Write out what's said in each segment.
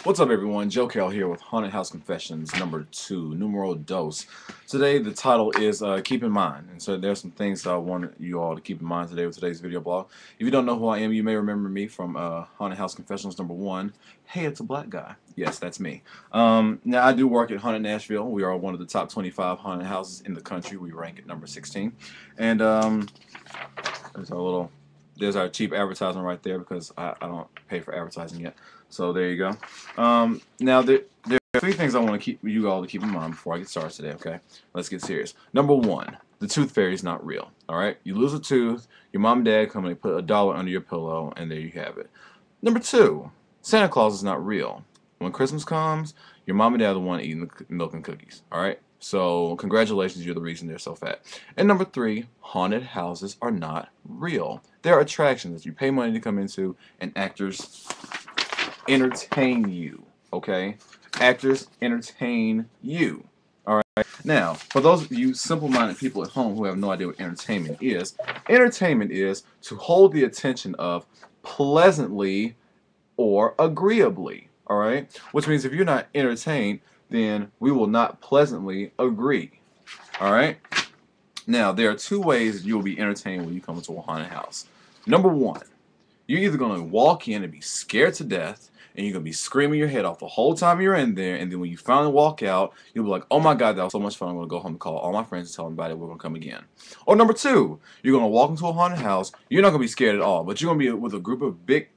What's up, everyone? Joe Carroll here with Haunted House Confessions number 2, numero dos. Today, the title is Keep in Mind. And so there's some things I want you all to keep in mind today with today's video blog. If you don't know who I am, you may remember me from Haunted House Confessions number 1. Hey, it's a black guy. Yes, that's me. Now, I do work at Haunted Nashville. We are one of the top 25 haunted houses in the country. We rank at number 16. And there's our cheap advertisement right there because I don't pay for advertising yet. So there you go. Now there are 3 things I want to keep you all to keep in mind before I get started today. Okay, let's get serious. Number 1, the tooth fairy is not real. All right, you lose a tooth, your mom and dad come and they put $1 under your pillow, and there you have it. Number 2, Santa Claus is not real. When Christmas comes, your mom and dad are the one eating the milk and cookies. All right. So congratulations, you're the reason they're so fat. And number 3, haunted houses are not real. They're attractions that you pay money to come into, and actors entertain you. Okay? Actors entertain you. Alright? Now, for those of you simple-minded people at home who have no idea what entertainment is to hold the attention of pleasantly or agreeably. Alright? Which means if you're not entertained, then we will not pleasantly agree. Alright? Now, there are 2 ways you will be entertained when you come into a haunted house. Number 1, you're either going to walk in and be scared to death, and you're going to be screaming your head off the whole time you're in there, and then when you finally walk out, you'll be like, oh my god, that was so much fun, I'm going to go home and call all my friends and tell them about it, we're going to come again. Or number 2, you're going to walk into a haunted house, you're not going to be scared at all, but you're going to be with a group of big,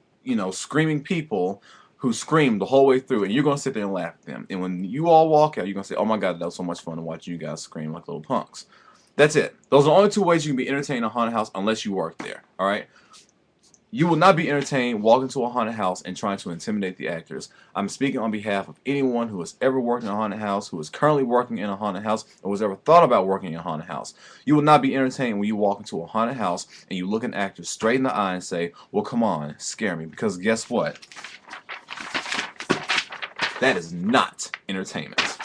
screaming people who scream the whole way through, and you're going to sit there and laugh at them. And when you all walk out, you're going to say, oh my god, that was so much fun to watch you guys scream like little punks. That's it. Those are the only 2 ways you can be entertained in a haunted house unless you work there. Alright? You will not be entertained walking to a haunted house and trying to intimidate the actors. I'm speaking on behalf of anyone who has ever worked in a haunted house, who is currently working in a haunted house, or has ever thought about working in a haunted house. You will not be entertained when you walk into a haunted house and you look an actor straight in the eye and say, well, come on, scare me. Because guess what? That is not entertainment.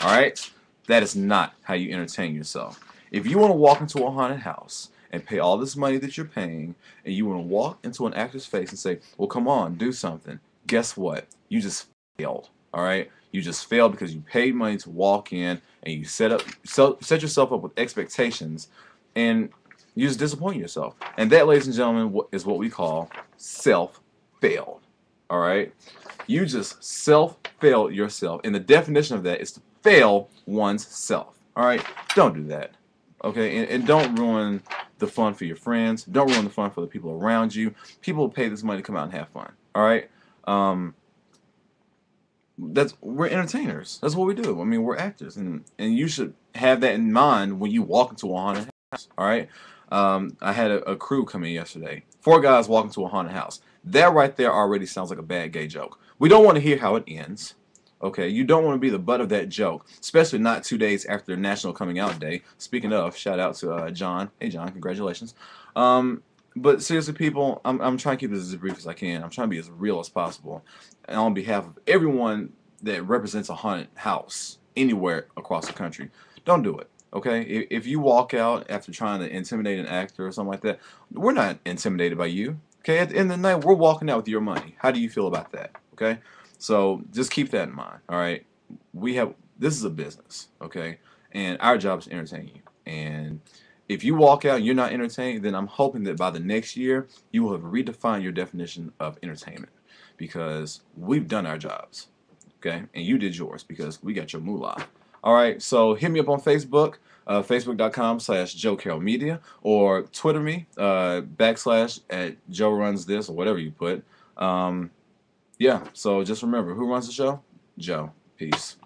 Alright? That is not how you entertain yourself. If you want to walk into a haunted house and pay all this money that you're paying, and you want to walk into an actor's face and say, well, come on, do something, guess what? You just failed. Alright? You just failed because you paid money to walk in, and you set yourself up with expectations, and you just disappoint yourself. And that, ladies and gentlemen, is what we call self-failed. Alright? You just self-failed yourself. And the definition of that is to fail one's self. Alright? Don't do that. Okay? And don't ruin the fun for your friends. Don't ruin the fun for the people around you. People will pay this money to come out and have fun. Alright? We're entertainers. That's what we do. I mean, we're actors. And you should have that in mind when you walk into a haunted house. Alright? I had a crew come in yesterday. 4 guys walking to a haunted house. That right there already sounds like a bad gay joke. We don't want to hear how it ends. Okay, you don't want to be the butt of that joke, especially not 2 days after National Coming Out Day. Speaking of, shout out to John. Hey John, congratulations. But seriously, people, I'm trying to keep this as brief as I can. I'm trying to be as real as possible, and on behalf of everyone that represents a haunted house anywhere across the country, don't do it. Okay, if you walk out after trying to intimidate an actor or something like that, we're not intimidated by you. Okay, at the end of the night, we're walking out with your money. How do you feel about that? Okay, so just keep that in mind. All right, this is a business. Okay, and our job is to entertain you. And if you walk out and you're not entertained, then I'm hoping that by the next year you will have redefined your definition of entertainment, because we've done our jobs. Okay, and you did yours because we got your moolah. Alright, so hit me up on Facebook, facebook.com/Joe Carroll Media, or Twitter me, /@JoeRunsThis, or whatever you put. Yeah, so just remember, who runs the show? Joe. Peace.